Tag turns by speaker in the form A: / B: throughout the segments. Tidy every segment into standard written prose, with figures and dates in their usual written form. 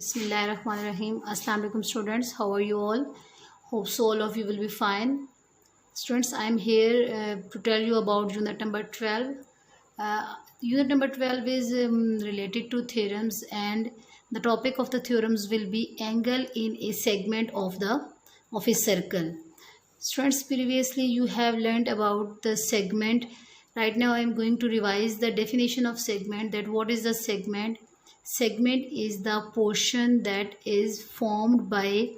A: Bismillahirrahmanirrahim. Assalamu alaikum students. How are you all? Hope so all of you will be fine. Students, I am here to tell you about unit number 12. Unit number 12 is related to theorems, and the topic of the theorems will be angle in a segment of a circle. Students, previously you have learned about the segment. Right now I am going to revise the definition of segment. That what is the segment? Segment is the portion that is formed by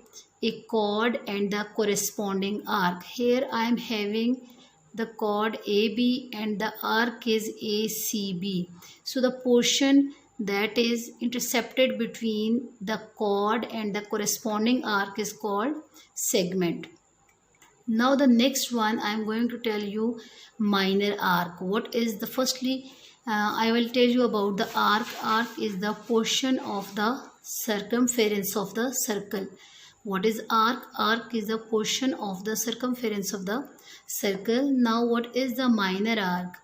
A: a chord and the corresponding arc. Here I am having the chord AB and the arc is ACB. So the portion that is intercepted between the chord and the corresponding arc is called segment. Now the next one I am going to tell you minor arc. What is the firstly I will tell you about the arc. Arc is the portion of the circumference of the circle. What is arc? Arc is the portion of the circumference of the circle. Now what is the minor arc?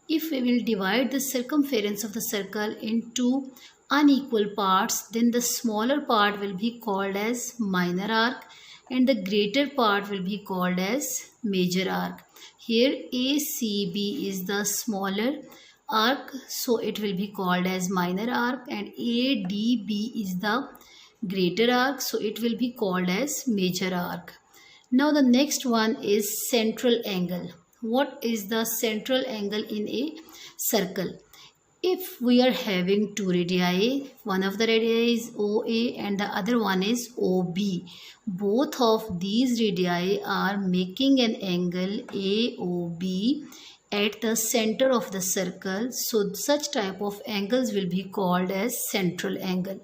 A: If we will divide the circumference of the circle into unequal parts, then the smaller part will be called as minor arc and the greater part will be called as major arc. Here ACB is the smaller arc, so it will be called as minor arc, and ADB is the greater arc, so it will be called as major arc. Now the next one is central angle. What is the central angle in a circle? If we are having two radii, one of the radii is OA and the other one is OB. Both of these radii are making an angle AOB at the center of the circle. So such type of angles will be called as central angle.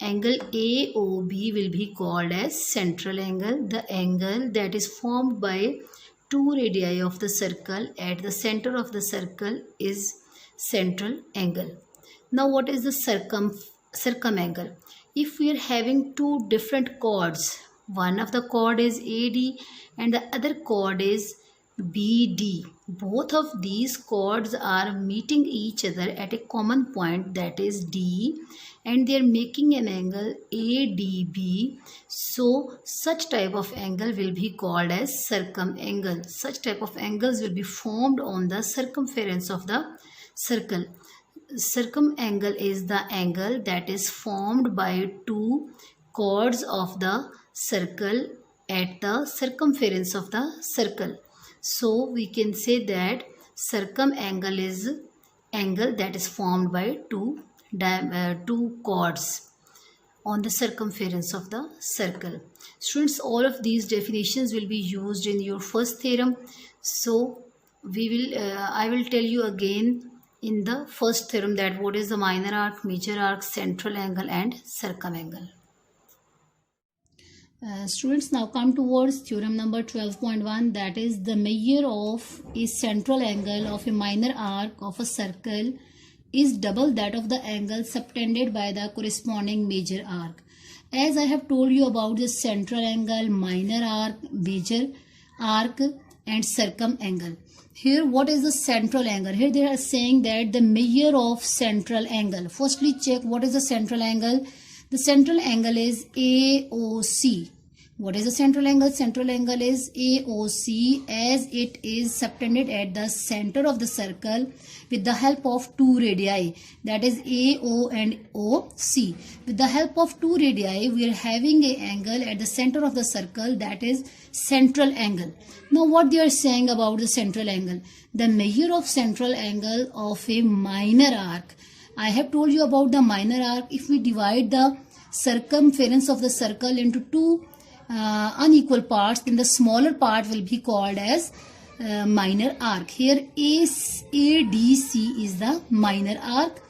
A: Angle AOB will be called as central angle. The angle that is formed by two radii of the circle at the center of the circle is central angle. Now what is the circumangle? If we are having two different chords, one of the chord is AD and the other chord is BD. Both of these chords are meeting each other at a common point, that is D, and they are making an angle ADB. So such type of angle will be called as circumangle. Such type of angles will be formed on the circumference of the circle. Circumangle is the angle that is formed by two chords of the circle at the circumference of the circle. So we can say that circumangle is angle that is formed by two chords on the circumference of the circle. Students, all of these definitions will be used in your first theorem. So I will tell you again in the first theorem that what is the minor arc, major arc, central angle and circumangle. Students, now come towards theorem number 12.1, that is the measure of a central angle of a minor arc of a circle is double that of the angle subtended by the corresponding major arc. As I have told you about the central angle, minor arc, major arc and circumangle. Here what is the central angle? Here they are saying that the measure of central angle. Firstly check what is the central angle. The central angle is AOC. What is the central angle? Central angle is AOC as it is subtended at the center of the circle with the help of two radii, that is AO and OC. With the help of two radii, we are having an angle at the center of the circle, that is central angle. Now what they are saying about the central angle? The measure of central angle of a minor arc. I have told you about the minor arc. If we divide the circumference of the circle into two unequal parts, then the smaller part will be called as minor arc. Here ADC is the minor arc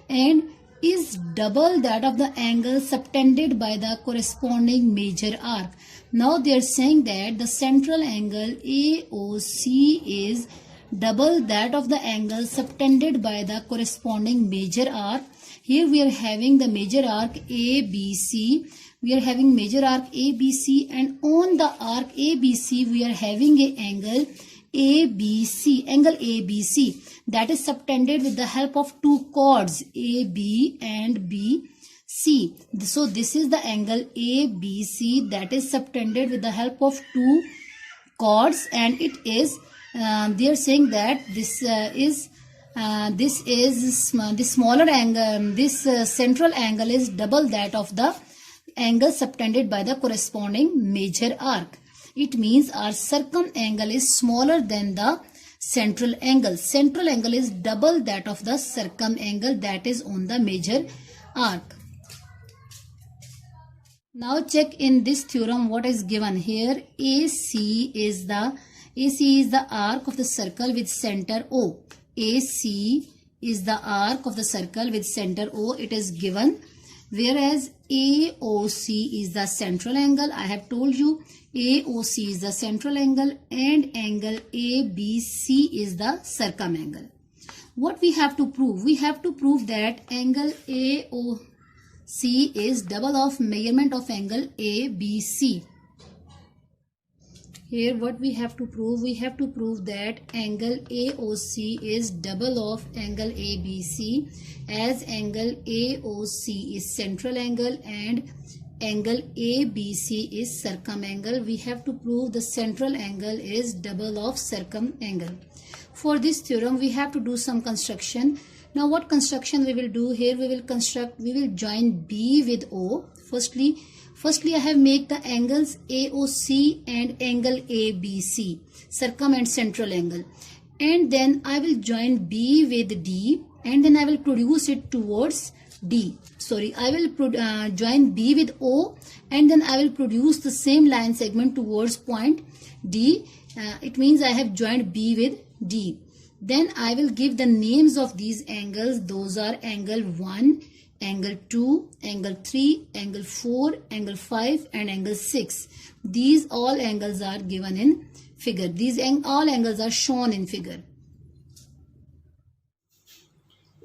A: and is double that of the angle subtended by the corresponding major arc. Now they are saying that the central angle AOC is double that of the angle subtended by the corresponding major arc. Here we are having the major arc ABC. We are having major arc ABC, and on the arc ABC we are having a angle ABC, angle ABC, that is subtended with the help of two chords AB and B C. So this is the angle ABC that is subtended with the help of two chords, and it is they are saying that this is the smaller angle, this central angle is double that of the angle subtended by the corresponding major arc. It means our circumangle is smaller than the central angle. Central angle is double that of the circumangle that is on the major arc. Now check in this theorem what is given here. AC is the arc of the circle with center O. AC is the arc of the circle with center O. It is given. Whereas AOC is the central angle. I have told you AOC is the central angle and angle ABC is the circumangle. What we have to prove? We have to prove that angle AOC is double of measurement of angle ABC. Here what we have to prove? We have to prove that angle AOC is double of angle ABC, as angle AOC is central angle and angle ABC is circumangle. We have to prove the central angle is double of circumangle. For this theorem we have to do some construction. Now what construction we will do here? We will join B with O. Firstly, I have made the angles AOC and angle ABC, circum and central angle. And then I will join B with D and then I will produce it towards D. I will join B with O and then I will produce the same line segment towards point D. It means I have joined B with D. Then I will give the names of these angles. Those are angle 1, angle 2, angle 3, angle 4, angle 5 and angle 6. These all angles are given in figure. These all angles are shown in figure.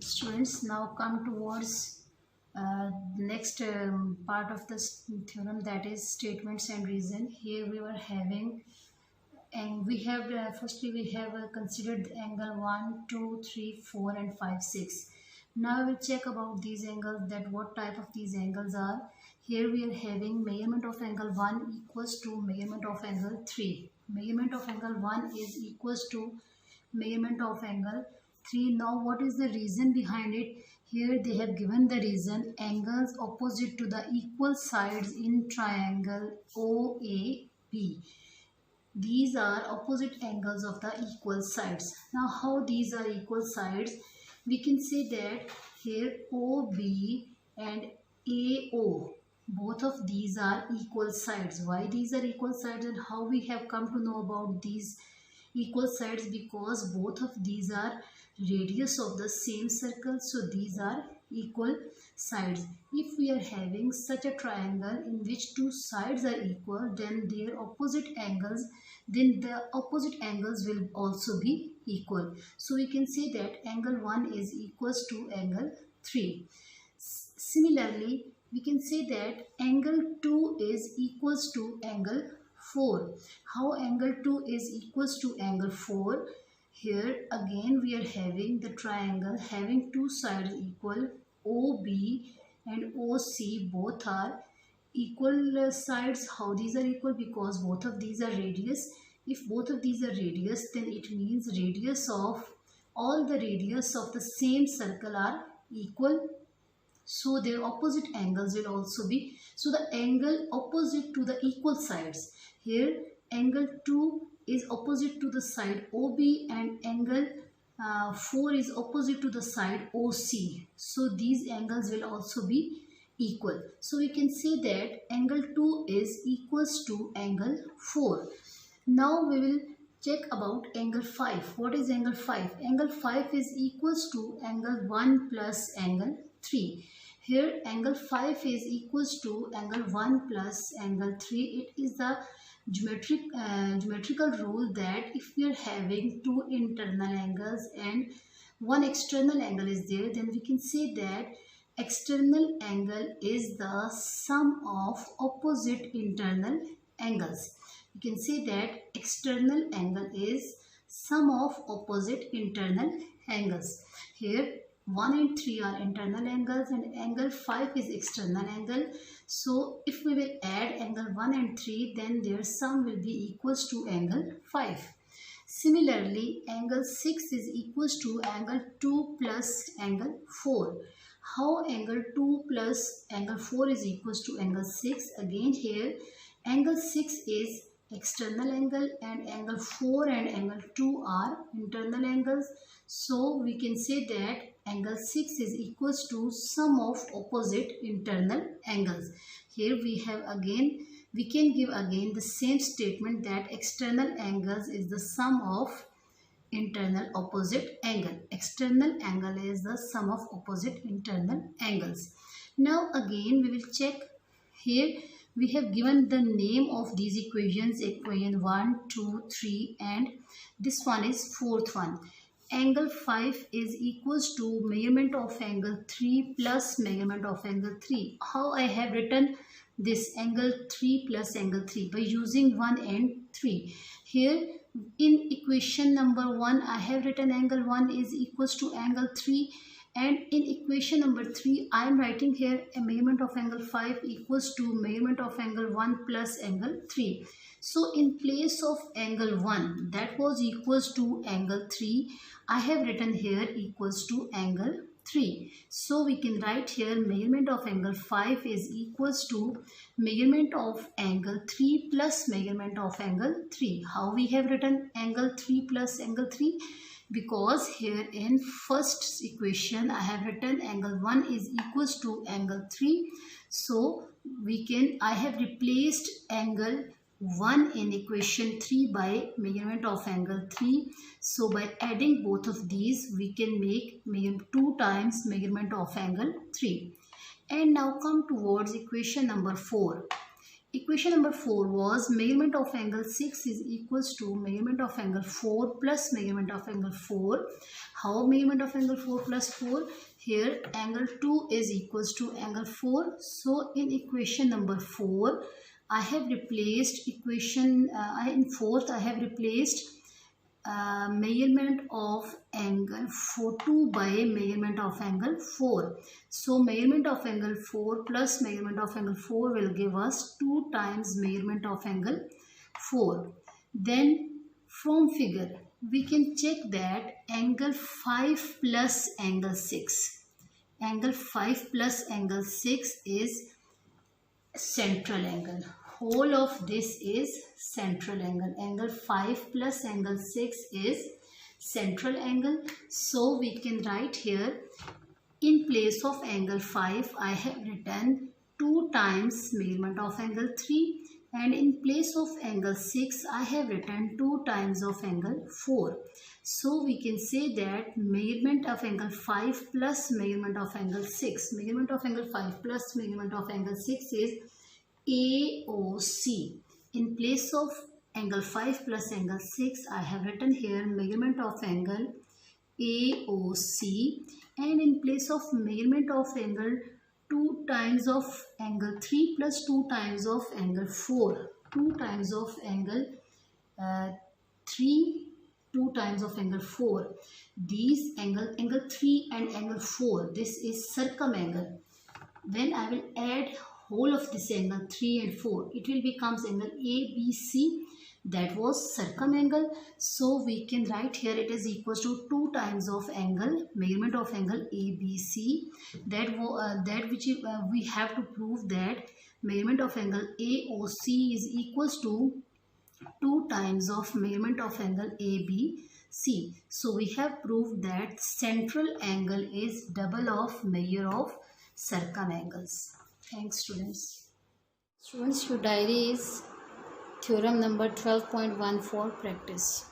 A: Students, now come towards the next part of this theorem, that is statements and reason. Here we were having, and we have firstly we have considered the angle 1, 2, 3, 4 and 5, 6. Now we will check about these angles, that what type of these angles are. Here we are having measurement of angle 1 equals to measurement of angle 3. Measurement of angle 1 is equals to measurement of angle 3. Now what is the reason behind it? Here they have given the reason: angles opposite to the equal sides in triangle OAB. These are opposite angles of the equal sides. Now how these are equal sides? We can say that here OB and AO, both of these are equal sides. Why these are equal sides and how we have come to know about these equal sides? Because both of these are radius of the same circle, so these are equal sides. If we are having such a triangle in which two sides are equal, then the opposite angles will also be equal. So we can say that angle 1 is equals to angle 3. Similarly, we can say that angle 2 is equals to angle 4. How angle 2 is equals to angle 4? Here again we are having the triangle having two sides equal. OB and OC both are equal sides. How these are equal? Because both of these are radius. If both of these are radius, then it means all the radius of the same circle are equal. So their opposite angles will also be. So the angle opposite to the equal sides. Here angle 2 is opposite to the side OB and angle 4 is opposite to the side OC. So these angles will also be equal. So we can say that angle 2 is equals to angle 4. Now we will check about angle 5. What is angle 5? Angle 5 is equals to angle 1 plus angle 3. Here angle 5 is equals to angle 1 plus angle 3. It is the geometrical rule that if we are having two internal angles and one external angle is there, then we can say that external angle is the sum of opposite internal angles. You can say that external angle is sum of opposite internal angles. Here 1 and 3 are internal angles and angle 5 is external angle. So if we will add angle 1 and 3, then their sum will be equals to angle 5. Similarly, angle 6 is equals to angle 2 plus angle 4. How angle 2 plus angle 4 is equals to angle 6? Again here, angle 6 is external angle and angle 4 and angle 2 are internal angles. So we can say that angle 6 is equals to sum of opposite internal angles. Here we can give again the same statement that external angles is the sum of internal opposite angle. External angle is the sum of opposite internal angles. Now again we will check. Here we have given the name of these equations, equation 1, 2, 3 and this one is fourth one. Angle 5 is equals to measurement of angle 3 plus measurement of angle 3. How I have written this angle 3 plus angle 3? By using 1 and 3. Here in equation number 1 I have written angle 1 is equals to angle 3, and in equation number 3 I am writing here a measurement of angle 5 equals to measurement of angle 1 plus angle 3. So in place of angle 1 that was equals to angle 3, I have written here equals to angle 3. So we can write here measurement of angle 5 is equals to measurement of angle 3 plus measurement of angle 3. How we have written angle 3 plus angle 3? Because here in first equation I have written angle 1 is equals to angle 3. So I have replaced angle 1 in equation 3 by measurement of angle 3. So by adding both of these we can make 2 times measurement of angle 3. And now come towards equation number 4. Equation number 4 was measurement of angle 6 is equals to measurement of angle 4 plus measurement of angle 4. How measurement of angle 4 plus 4? Here angle 2 is equals to angle 4. So in equation number 4, I have replaced in fourth I have replaced measurement of angle 2 by measurement of angle 4. So measurement of angle 4 plus measurement of angle 4 will give us 2 times measurement of angle 4. Then from figure we can check that angle 5 plus angle 6. Angle 5 plus angle 6 is central angle. Whole of this is central angle. Angle 5 plus angle 6 is central angle. So we can write here in place of angle 5 I have written 2 times measurement of angle 3, and in place of angle 6 I have written 2 times of angle 4. So we can say that measurement of angle 5 plus measurement of angle 6. Measurement of angle 5 plus measurement of angle 6 is AOC. In place of angle 5 plus angle 6 I have written here measurement of angle AOC, and in place of measurement of angle 2 times of angle 3 plus 2 times of angle 4. 2 times of angle 3, 2 times of angle 4. These angle 3 and angle 4, this is circumangle. When I will add whole of this angle 3 and 4, it will becomes angle ABC, that was circumangle. So we can write here it is equals to 2 times of angle measurement of angle ABC. We have to prove that measurement of angle AOC is equals to 2 times of measurement of angle ABC. So we have proved that central angle is double of measure of circumangles. Thanks students. Students, your diary is theorem number 12.14 practice.